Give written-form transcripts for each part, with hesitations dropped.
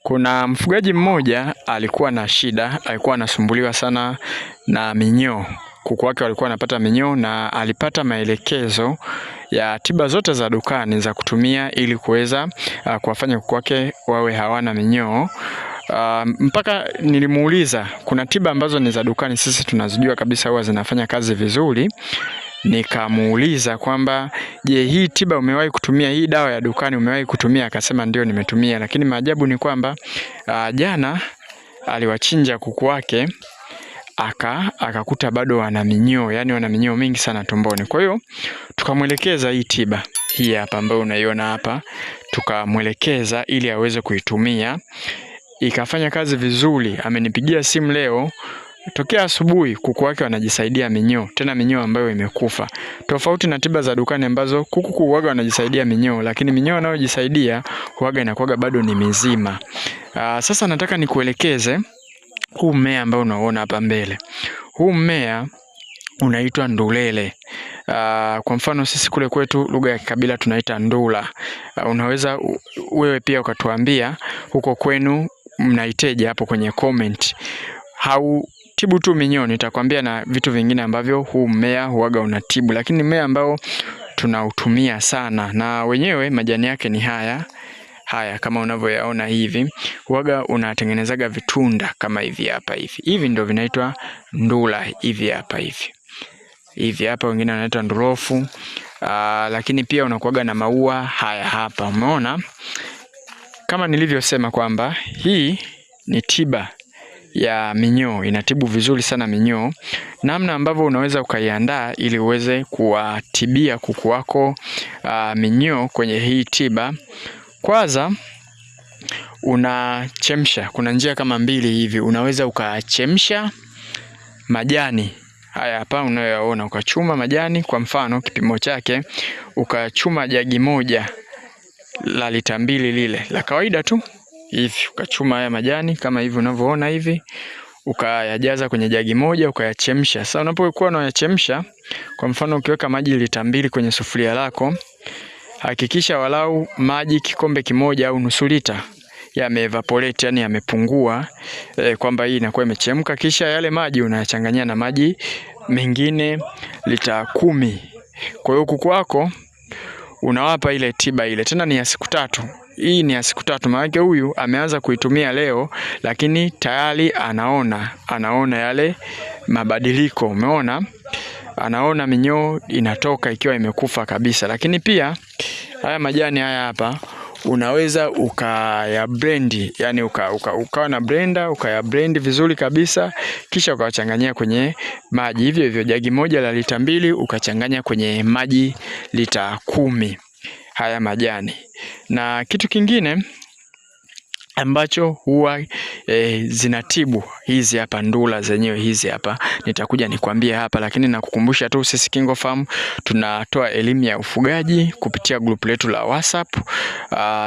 Kuna mfugaji mmoja alikuwa na shida, alikuwa anasumbuliwa sana na minyoo. Kuku wake walikuwa wanapata minyoo na alipata maelekezo ya tiba zote za dukani za kutumia ili kuweza kuwafanya kuku wake wawe hawana minyoo. Mpaka nilimuuliza, kuna tiba ambazo ni za dukani sisi tunazijua kabisa huwa zinafanya kazi vizuri. Nikamuuliza kwamba je, hii tiba umewahi kutumia, hii dawa ya dukani umewahi kutumia? Akasema ndio nimetumia, lakini maajabu ni kwamba jana aliwachinja kuku wake akakuta bado wana minyoo, yani wana minyoo mingi sana tumboni. Kwa hiyo tukamwelekeza hii tiba hii hapa ambayo unaiona hapa, tukamwelekeza ili aweze kuitumia, ikafanya kazi vizuri. Amenipigia simu leo, tokea asubuhi kuku wake wanajisaidia minyoo, tena minyoo ambayo imekufa. Tofauti na tiba za dukani ambazo kuku huaga wanajisaidia minyoo, lakini minyoo wanayojisaidia huaga inakuwaga bado ni mizima. Sasa nataka nikuelekeze huu mmea ambao unaona hapa mbele. Huu mmea unaitwa ndulele. Kwa mfano sisi kule kwetu lugha ya kikabila tunaita ndula. Unaweza wewe pia ukatuambia huko kwenu mnaiteje hapo kwenye comment. Tibu tu minyoo, nitakwambia na vitu vingine ambavyo huu mmea huaga unatibu, lakini mmea ambao tunautumia sana na wenyewe majani yake ni haya kama unavyoyaona hivi, huaga unatengenezaga vitunda kama hivi hapa hivi. Hivi ndio vinaitwa ndula hivi hapa hivi. Hivi hapa wengine wanaita ndurofu. Lakini pia unakuaga na maua haya hapa. Umeona? Kama nilivyosema kwamba hii ni tiba ya minyoo, inatibu vizuri sana minyoo. Namna ambavyo unaweza ukaiandaa ili uweze kuwatibia kuku wako minyoo kwenye hii tiba. Kwanza unachemsha, kuna njia kama mbili hivi. Unaweza ukachemsha majani haya hapa unayoona, ukachuma majani. Kwa mfano kipimo chake ukachuma jagi moja la lita 2 lile la kawaida tu hivi, ukachuma haya majani kama hivi unavyoona hivi, ukayajaza kwenye jagi moja, ukayachemsha. Sasa unapokuwa unayachemsha, kwa mfano ukiweka maji lita 2 kwenye sufuria lako, hakikisha walau maji kikombe kimoja au nusu lita yameevaporate, yani yamepungua, kwamba hii inakuwa imechemka. Kisha yale maji unayachanganyia na maji mengine lita 10. Kwa hiyo kuku wako unawapa ile tiba ile, tena ni ya siku 3. Hii ni ya siku 3, maana huyu ameanza kuitumia leo, lakini tayari anaona yale mabadiliko. Umeona? Anaona minyoo inatoka ikiwa imekufa kabisa. Lakini pia haya majani haya hapa unaweza ukaya blend, yani ukawa na blender ukaya blend vizuri kabisa, kisha ukawachanganyia kwenye maji hivyo hivyo. Jagi moja la lita 2 ukachanganya kwenye maji lita 10 haya majani. Na kitu kingine ambacho huwa zinatibu hizi hapa ndula zenyewe hizi hapa, nitakuja nikwambie hapa, lakini nakukumbusha tu sisi KingoFarm tunatoa elimu ya ufugaji kupitia group letu la WhatsApp.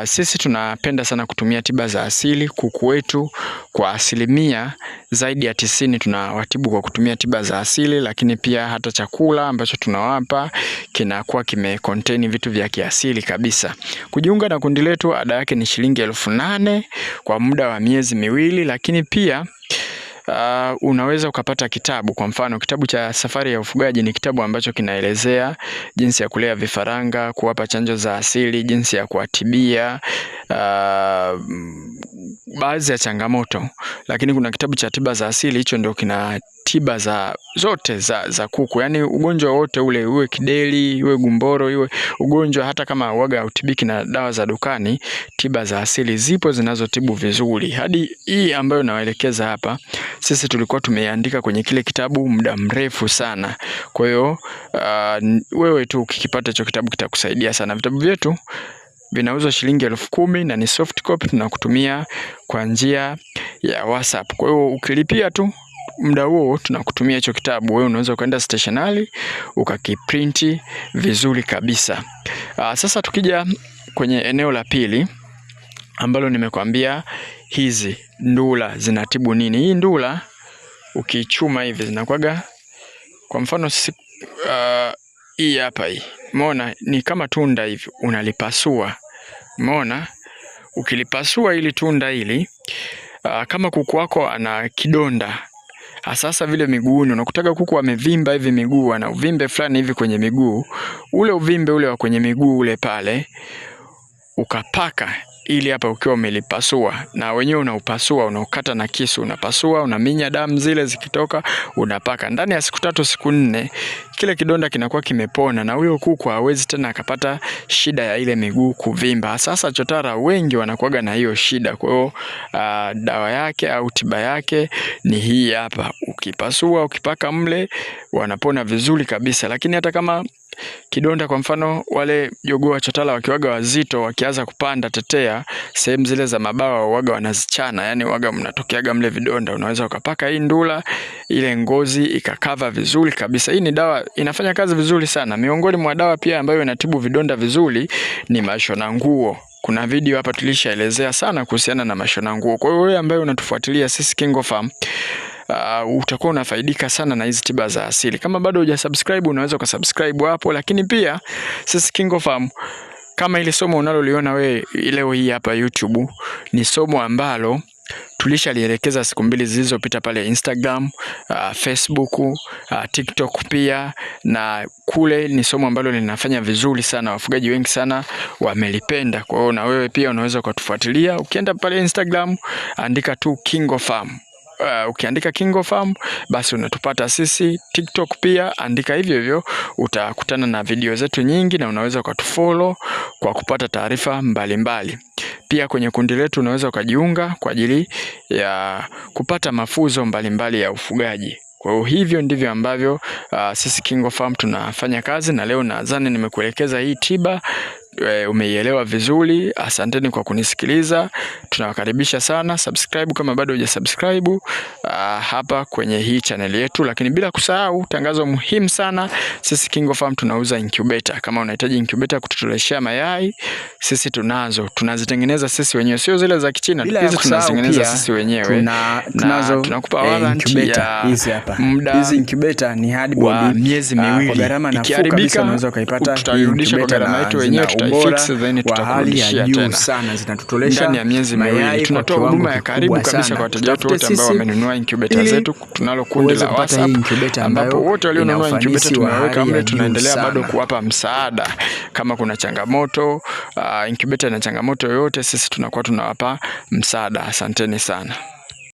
Sisi tunapenda sana kutumia tiba za asili. Kuku wetu kwa asilimia zaidi ya 90 tunawatibu kwa kutumia tiba za asili, lakini pia hata chakula ambacho tunawapa kinakuwa contain vitu vya kiasili kabisa. Kujiunga na kundi letu ada yake ni shilingi 8,000 kwa muda wa miezi 2, lakini pia unaweza ukapata kitabu. Kwa mfano kitabu cha Safari ya Ufugaji ni kitabu ambacho kinaelezea jinsi ya kulea vifaranga, kuwapa chanjo za asili, jinsi ya kuwatibia baadhi ya changamoto. Lakini kuna kitabu cha tiba za asili, hicho ndio kina tiba zote za kuku, yani ugonjwa wote ule, uwe kideri, uwe gumboro, uwe ugonjwa hata kama uaga hautibiki na dawa za dukani, tiba za asili zipo zinazotibu vizuri. Hadi hii ambayo nawaelekeza hapa, sisi tulikuwa tumeandika kwenye kile kitabu muda mrefu sana. Kwa hiyo wewe tu ukikipata hicho kitabu kitakusaidia sana. Vitabu vyetu vinauzwa shilingi 10,000 na ni soft copy, tunakutumia kwa njia ya WhatsApp. Kwa hiyo ukilipia tu muda huo tunakutumia hicho kitabu. Wewe unaweza ukaenda stationery ukakiprinti vizuri kabisa. Sasa tukija kwenye eneo la pili ambalo nimekwambia hizi ndula zinatibu nini. Hii ndula ukichuma hivi zinakuwaga, kwa mfano hii hapa hii, umeona ni kama tunda hivi, unalipasua, umeona, ukilipasua ili tunda hili, kama kuku wako ana kidonda sasa vile miguuni, unakutaka kuku amevimba hivi miguu, ana uvimbe fulani hivi kwenye miguu, ule uvimbe ule wa kwenye miguu ule pale, ukapaka ili hapa ukiwa umelipasua, na wenyewe unaupasua, unaukata na kisu, unapasua, unaminya damu zile zikitoka, unapaka. Ndani ya siku 3 siku 4 kile kidonda kinakuwa kimepona, na huyo kuku hawezi tena akapata shida ya ile miguu kuvimba. Sasa chotara wengi wanakuwaga na hiyo shida. Kwa hiyo dawa yake au tiba yake ni hii hapa, ukipasua ukipaka mle wanapona vizuri kabisa. Lakini hata kama kidonda, kwa mfano wale jogoo wa chotara wakiwaga wazito, wakianza kupanda tetea, sehemu zile za mabawa waga wanazichana, yani waga mnatokeaga mle vidonda, unaweza ukapaka hii ndula, ile ngozi ikakava vizuri kabisa. Hii ni dawa inafanya kazi vizuri sana. Miongoni mwa dawa pia ambayo inatibu vidonda vizuri ni mashona nguo. Kuna video hapa tulishaelezea sana kuhusiana na mashona nguo. Kwa hiyo wewe ambaye unatufuatilia sisi KingoFarm, utakuwa unafaidika sana na hizi tiba za asili. Kama bado hujasubscribe, unaweza ukasubscribe hapo. Lakini pia sisi KingoFarm, kama ile somo unaloliona wewe leo hii hapa YouTube, ni somo ambalo tulishalielekeza siku 2 zilizopita pale Instagram, Facebook, TikTok pia, na kule ni somo ambalo linafanya vizuri sana. Wafugaji wengi sana wamelipenda. Kwa hiyo na wewe pia unaweza ukatufuatilia. Ukienda pale Instagram, andika tu KingoFarm. Ukiandika KingoFarm basi unatupata sisi. TikTok pia andika hivyo hivyo, utakutana na video zetu nyingi, na unaweza ukatufollow kwa kupata taarifa mbalimbali. Pia kwenye kundi letu unaweza ukajiunga kwa ajili ya kupata mafunzo mbalimbali ya ufugaji. Kwa hiyo hivyo ndivyo ambavyo sisi KingoFarm tunafanya kazi, na leo nadhani nimekuelekeza hii tiba umeielewa vizuri. Asanteni kwa kunisikiliza. Tunawakaribisha sana. Subscribe kama bado hujasubscribe hapa kwenye hii channel yetu. Lakini bila kusahau tangazo muhimu sana, sisi KingoFarm tunauza incubator. Kama unahitaji incubator kutotoleshea mayai, sisi tunazo. Tunazitengeneza sisi wenyewe, sio zile za Kichina. Hizi tunazitengeneza sisi wenyewe. Tunazo, tunakupa warranty ya muda. Hizi incubator ni hadi miezi 2. Kwa gharama nafuu kabisa unaweza ukaipata. Tutarudisha kwa gharama yetu wenyewe, tutaifix then tutakurudishia tena. Sana zinatutolesha ndani ya miezi 2. Tunatoa huduma ya karibu kabisa kwa wateja wetu wote ambao wamenunua incubator zetu. Tunalo kundi la WhatsApp ambapo wote walionunua incubator tumeweka mle. Tunaendelea bado kuwapa msaada kama kuna changamoto, incubator na changamoto yoyote, sisi tunakuwa tunawapa msaada. Asanteni sana.